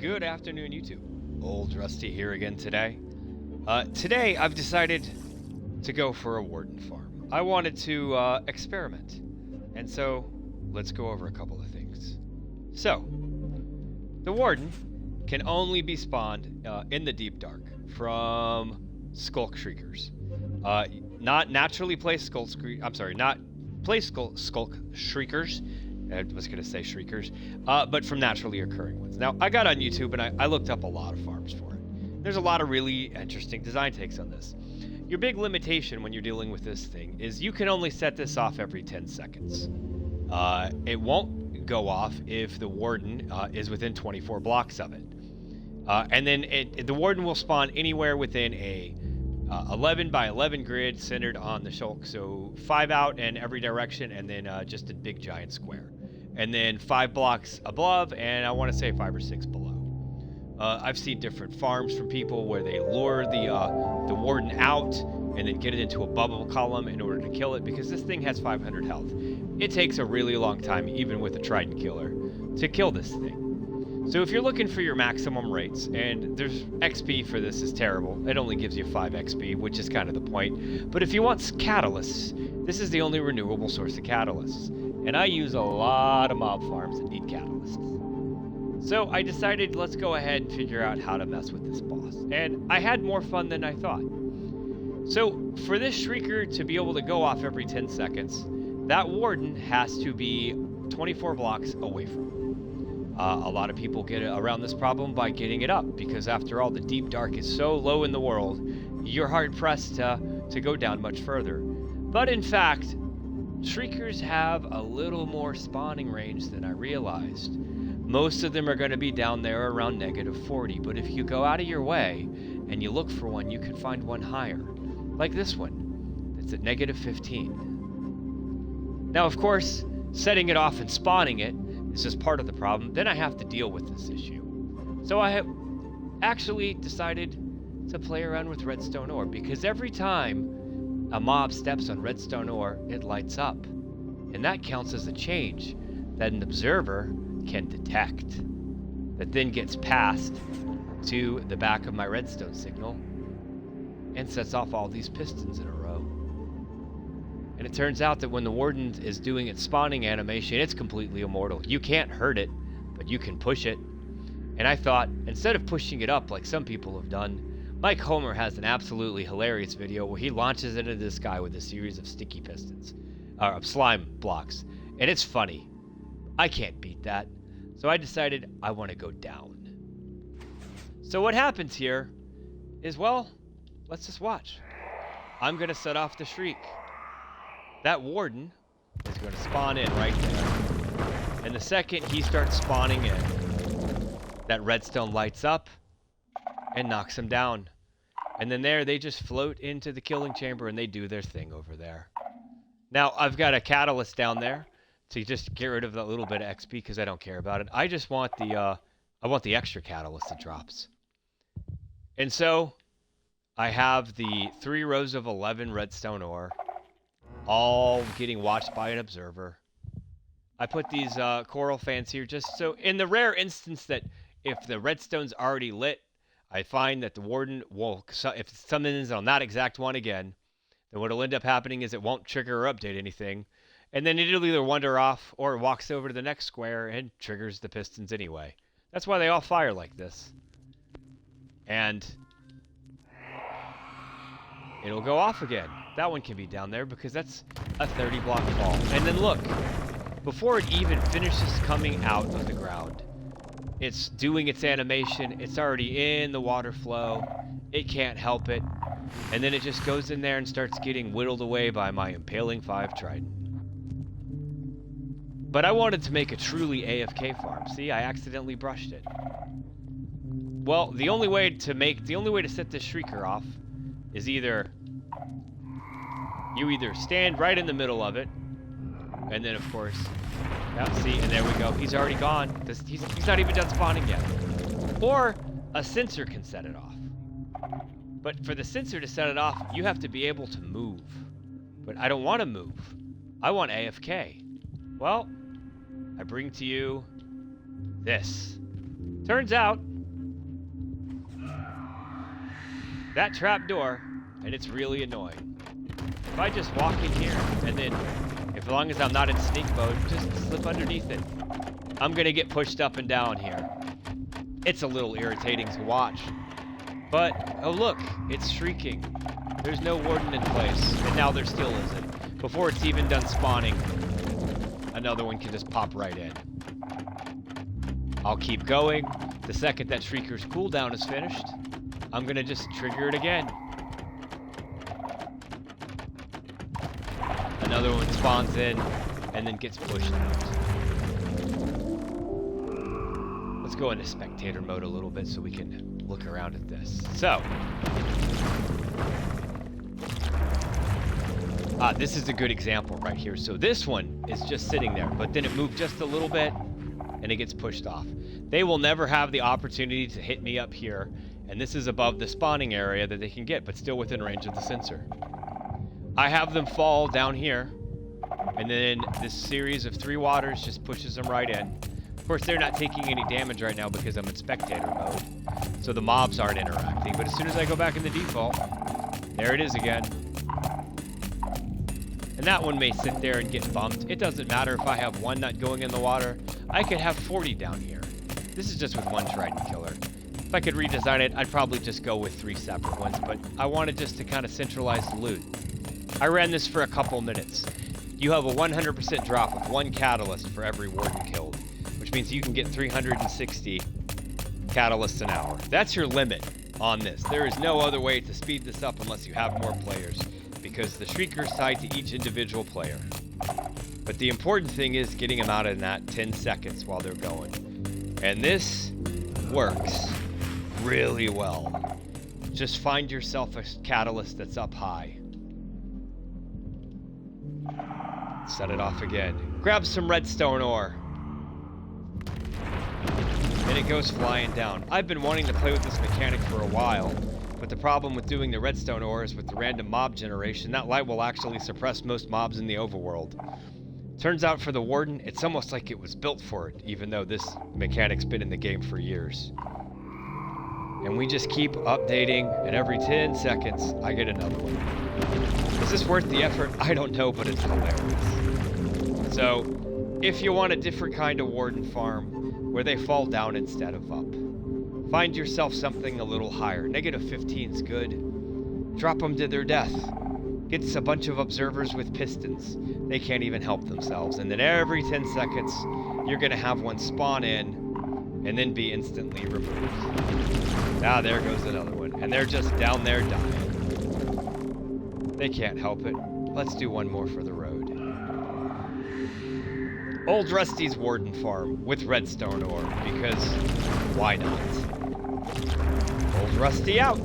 Good afternoon, YouTube. Old Rusty here again today. Today I've decided to go for a Warden farm. I wanted to experiment, and so let's go over a couple of things. So, the Warden can only be spawned in the deep dark from Skulk Shriekers. Not naturally placed Skulk Shriekers. I was going to say Shriekers, but from naturally occurring ones. Now, I got on YouTube and I looked up a lot of farms for it. There's a lot of really interesting design takes on this. Your big limitation when you're dealing with this thing is you can only set this off every 10 seconds. It won't go off if the Warden is within 24 blocks of it. And then the Warden will spawn anywhere within a 11 by 11 grid centered on the shulk. So 5 out in every direction, and then just a big giant square. And then 5 blocks above, and I want to say 5 or 6 below. I've seen different farms from people where they lure the Warden out and then get it into a bubble column in order to kill it, because this thing has 500 health. It takes a really long time, even with a Trident killer, to kill this thing. So if you're looking for your maximum rates, and there's XP for this is terrible, it only gives you 5 XP, which is kind of the point. But if you want catalysts, this is the only renewable source of catalysts. And I use a lot of mob farms that need catalysts. So I decided let's go ahead and figure out how to mess with this boss. And I had more fun than I thought. So for this Shrieker to be able to go off every 10 seconds, that Warden has to be 24 blocks away from it. A lot of people get around this problem by getting it up, because after all, the deep dark is so low in the world, you're hard pressed to go down much further. But in fact, Shriekers have a little more spawning range than I realized. Most of them are going to be down there around -40, but if you go out of your way and you look for one, you can find one higher, like this one that's at -15. Now, of course, setting it off and spawning it is just part of the problem. Then I have to deal with this issue. So I have actually decided to play around with redstone ore, because every time a mob steps on redstone ore, it lights up. And that counts as a change that an observer can detect. That then gets passed to the back of my redstone signal and sets off all these pistons in a row. And it turns out that when the Warden is doing its spawning animation, it's completely immortal. You can't hurt it, but you can push it. And I thought, instead of pushing it up like some people have done, Mike Homer has an absolutely hilarious video where he launches it into the sky with a series of sticky pistons, or slime blocks, and it's funny. I can't beat that, so I decided I want to go down. So what happens here is, well, let's just watch. I'm going to set off the Shriek. That Warden is going to spawn in right there, and the second he starts spawning in, that redstone lights up and knocks him down. And then they just float into the killing chamber and they do their thing over there. Now, I've got a catalyst down there to just get rid of that little bit of XP, because I don't care about it. I just want the extra catalyst that drops. And so I have the 3 rows of 11 redstone ore, all getting watched by an observer. I put these coral fans here just so, in the rare instance that if the redstone's already lit, I find that the Warden will, if it summons on that exact one again, then what will end up happening is it won't trigger or update anything. And then it'll either wander off or it walks over to the next square and triggers the pistons anyway. That's why they all fire like this. And it'll go off again. That one can be down there because that's a 30 block fall. And then look, before it even finishes coming out of the ground, it's doing its animation, it's already in the water flow, it can't help it, and then it just goes in there and starts getting whittled away by my Impaling 5 Trident. But I wanted to make a truly AFK farm. See, I accidentally brushed it. Well, the only way to set this Shrieker off is you either stand right in the middle of it, and then of course, see, and there we go. He's already gone. He's not even done spawning yet. Or a sensor can set it off. But for the sensor to set it off, you have to be able to move. But I don't want to move. I want AFK. Well, I bring to you this. Turns out that trap door, and it's really annoying. If I just walk in here, and then, as long as I'm not in sneak mode, just slip underneath it, I'm gonna get pushed up and down here. It's a little irritating to watch. But, oh look, it's shrieking. There's no warden in place, and now there still isn't. Before it's even done spawning, another one can just pop right in. I'll keep going. The second that Shrieker's cooldown is finished, I'm gonna just trigger it again. Another one spawns in, and then gets pushed out. Let's go into spectator mode a little bit so we can look around at this. So, this is a good example right here. So this one is just sitting there, but then it moved just a little bit, and it gets pushed off. They will never have the opportunity to hit me up here, and this is above the spawning area that they can get, but still within range of the sensor. I have them fall down here, and then this series of 3 waters just pushes them right in. Of course, they're not taking any damage right now because I'm in spectator mode, so the mobs aren't interacting, but as soon as I go back in the default, there it is again. And that one may sit there and get bumped. It doesn't matter if I have 1 nut going in the water. I could have 40 down here. This is just with 1 trident killer. If I could redesign it, I'd probably just go with 3 separate ones, but I wanted just to kind of centralize the loot. I ran this for a couple minutes. You have a 100% drop with 1 catalyst for every warden killed, which means you can get 360 catalysts an hour. That's your limit on this. There is no other way to speed this up unless you have more players, because the Shrieker's tied to each individual player. But the important thing is getting them out in that 10 seconds while they're going. And this works really well. Just find yourself a catalyst that's up high. Set it off again. Grab some redstone ore. And it goes flying down. I've been wanting to play with this mechanic for a while, but the problem with doing the redstone ore is with the random mob generation, that light will actually suppress most mobs in the overworld. Turns out for the Warden, it's almost like it was built for it, even though this mechanic's been in the game for years. And we just keep updating, and every 10 seconds, I get another one. Is this worth the effort? I don't know, but it's hilarious. So, if you want a different kind of Warden farm, where they fall down instead of up, find yourself something a little higher. Negative 15's good. Drop them to their death. Get a bunch of observers with pistons. They can't even help themselves. And then every 10 seconds, you're going to have one spawn in and then be instantly removed. Now there goes another one. And they're just down there dying. They can't help it. Let's do one more for the road. Old Rusty's Warden farm with redstone ore, because why not? Old Rusty out.